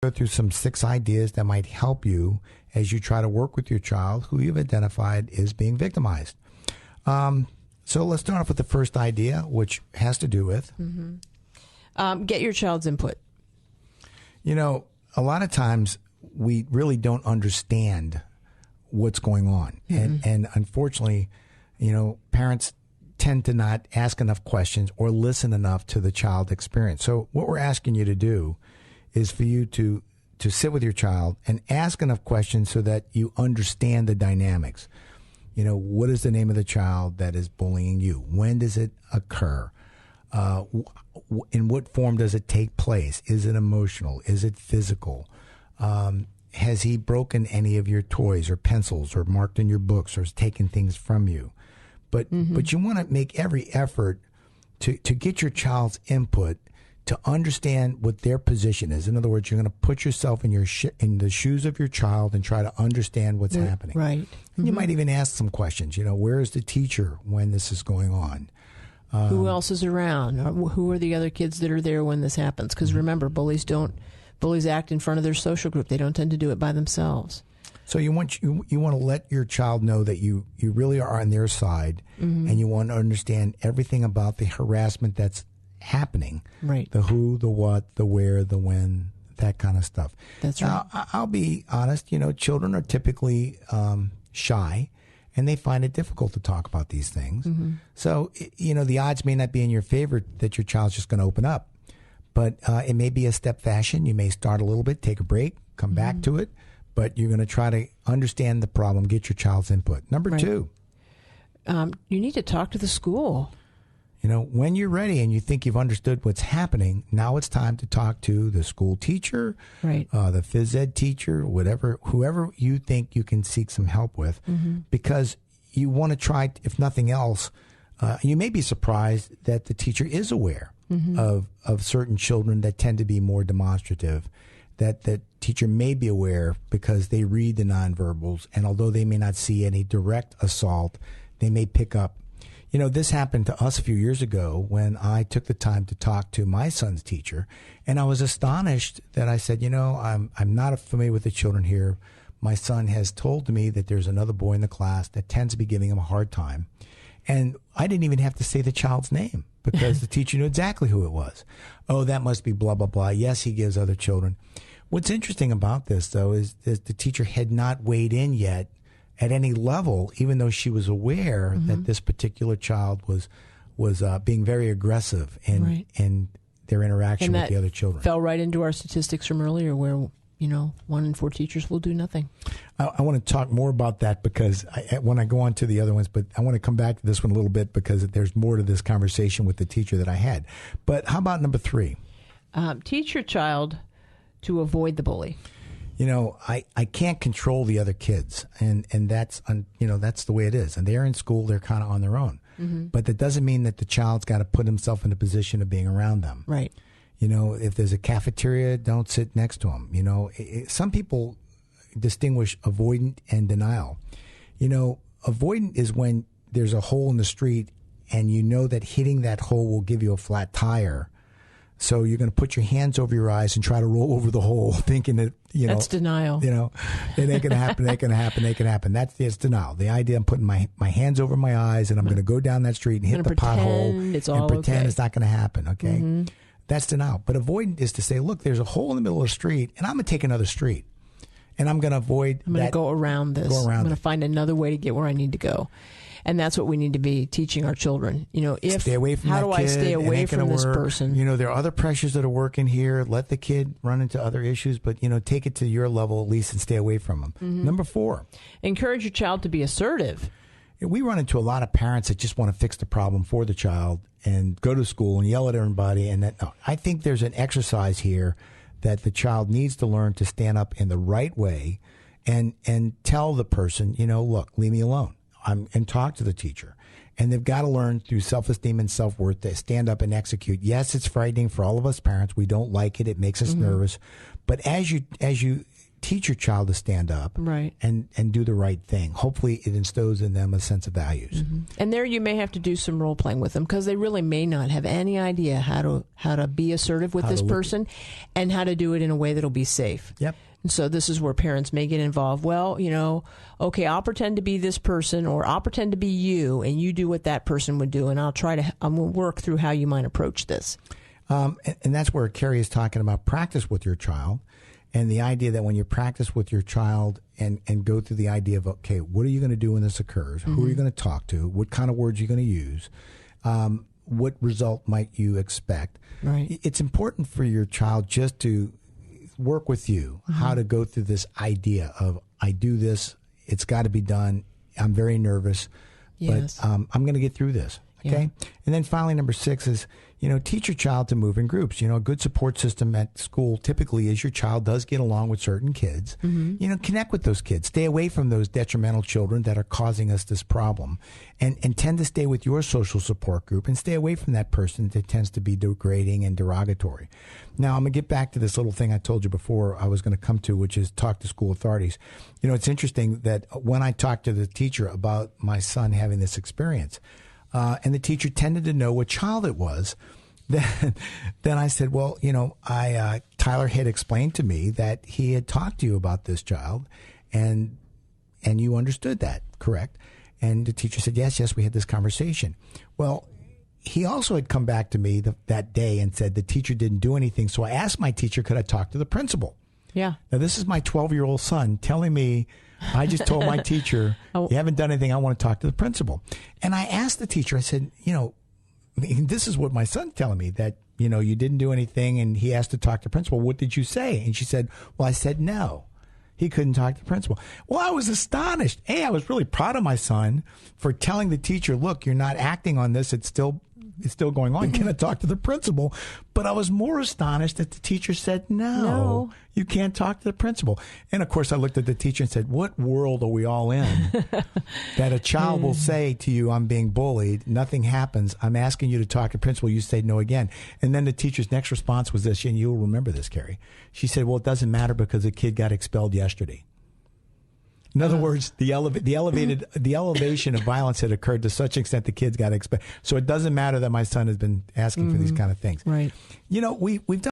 Go through some 6 ideas that might help you as you try to work with your child who you've identified is being victimized. So let's start off with the first idea, which has to do with... Get your child's input. You know, a lot of times we really don't understand what's going on. And unfortunately, you know, parents tend to not ask enough questions or listen enough to the child experience. So what we're asking you to do is for you to sit with your child and ask enough questions so that you understand the dynamics. You know, what is the name of the child that is bullying you? When does it occur? In what form does it take place? Is it emotional? Is it physical? Has he broken any of your toys or pencils or marked in your books or has taken things from you? But you want to make every effort to get your child's input, to understand what their position is. In other words, you're going to put yourself in in the shoes of your child and try to understand what's happening. Right. And you might even ask some questions. You know, where is the teacher when this is going on? Who else is around? Who are the other kids that are there when this happens? Because remember, bullies act in front of their social group. They don't tend to do it by themselves. So you want to let your child know that you really are on their side, and you want to understand everything about the harassment that's happening. Right. The who, the what, the where, the when, that kind of stuff. That's right. Now, I'll be honest. You know, children are typically shy. And they find it difficult to talk about these things. So, you know, the odds may not be in your favor that your child's just going to open up. But it may be a step fashion. You may start a little bit, take a break, come back to it. But you're going to try to understand the problem, get your child's input. Number 2. You need to talk to the school. You know, when you're ready and you think you've understood what's happening, now it's time to talk to the school teacher, right? The phys ed teacher, whoever you think you can seek some help with, because you want to try, if nothing else, you may be surprised that the teacher is aware of certain children that tend to be more demonstrative, that the teacher may be aware because they read the nonverbals, and although they may not see any direct assault, they may pick up. You know, this happened to us a few years ago when I took the time to talk to my son's teacher, and I was astonished that I said, you know, I'm not familiar with the children here. My son has told me that there's another boy in the class that tends to be giving him a hard time. And I didn't even have to say the child's name because the teacher knew exactly who it was. Oh, that must be blah, blah, blah. Yes, he gives other children. What's interesting about this, though, is that the teacher had not weighed in yet at any level, even though she was aware that this particular child was being very aggressive in their interaction with the other children. Fell right into our statistics from earlier where, you know, 1 in 4 teachers will do nothing. I want to talk more about that because when I go on to the other ones, but I want to come back to this one a little bit because there's more to this conversation with the teacher that I had. But how about number 3? Teach your child to avoid the bully. You know, I can't control the other kids, and that's that's the way it is. And they're in school; they're kind of on their own. But that doesn't mean that the child's got to put himself in a position of being around them. Right. You know, if there's a cafeteria, don't sit next to them. You know, some people distinguish avoidant and denial. You know, avoidant is when there's a hole in the street, and you know that hitting that hole will give you a flat tire. So you're going to put your hands over your eyes and try to roll over the hole, thinking that, you know. That's denial. You know, it ain't going to happen, it ain't going to happen, it ain't going to happen. It's denial. The idea I'm putting my hands over my eyes and I'm going to go down that street and hit the pothole and pretend it's not going to happen, okay? That's denial. But avoidant is to say, look, there's a hole in the middle of the street and I'm going to take another street. And I'm going to avoid I'm going to go around this. I'm going to find another way to get where I need to go. And that's what we need to be teaching our children. You know, stay away from how that do kid, I stay away from this person? You know, there are other pressures that are working here. Let the kid run into other issues, but, you know, take it to your level at least and stay away from them. Number 4. Encourage your child to be assertive. We run into a lot of parents that just want to fix the problem for the child and go to school and yell at everybody. And no, I think there's an exercise here that the child needs to learn to stand up in the right way and tell the person, you know, look, leave me alone. And talk to the teacher. And they've got to learn through self-esteem and self-worth to stand up and execute. Yes, it's frightening for all of us parents. We don't like it. It makes us nervous. But as you teach your child to stand up right. and do the right thing. Hopefully it instills in them a sense of values. Mm-hmm. And there you may have to do some role playing with them because they really may not have any idea how to be assertive with this person and how to do it in a way that'll be safe. Yep. And so this is where parents may get involved. Well, okay, I'll pretend to be this person, or I'll pretend to be you, and you do what that person would do, and I'm going to work through how you might approach this. And that's where Carrie is talking about practice with your child, and the idea that when you practice with your child and go through the idea of, okay, what are you going to do when this occurs? Mm-hmm. Who are you going to talk to? What kind of words are you going to use? What result might you expect? Right. It's important for your child just to work with you how to go through this idea of, I do this, it's got to be done, I'm very nervous, yes. but I'm going to get through this. Okay. Yeah. And then finally, number 6 is, teach your child to move in groups. A good support system at school typically is your child does get along with certain kids. Mm-hmm. Connect with those kids. Stay away from those detrimental children that are causing us this problem, and tend to stay with your social support group and stay away from that person that tends to be degrading and derogatory. Now, I'm going to get back to this little thing I told you before I was going to come to, which is talk to school authorities. It's interesting that when I talked to the teacher about my son having this experience, and the teacher tended to know what child it was, then I said, well, Tyler had explained to me that he had talked to you about this child, and you understood that, correct? And the teacher said, yes, we had this conversation. Well, he also had come back to me that day and said the teacher didn't do anything, so I asked my teacher, could I talk to the principal? Yeah. Now, this is my 12-year-old son telling me, I just told my teacher, you haven't done anything, I want to talk to the principal. And I asked the teacher, I said, this is what my son's telling me, that, you didn't do anything and he asked to talk to the principal. What did you say? And she said, well, I said no. He couldn't talk to the principal. Well, I was astonished. I was really proud of my son for telling the teacher, look, you're not acting on this. It's still going on. Can I talk to the principal? But I was more astonished that the teacher said, no, you can't talk to the principal. And of course, I looked at the teacher and said, what world are we all in? That a child will say to you, I'm being bullied. Nothing happens. I'm asking you to talk to the principal. You say no again. And then the teacher's next response was this, and you'll remember this, Carrie. She said, well, it doesn't matter because the kid got expelled yesterday. In other words, the elevation of violence had occurred to such an extent the kids got expelled. So it doesn't matter that my son has been asking for these kind of things. Right. We've done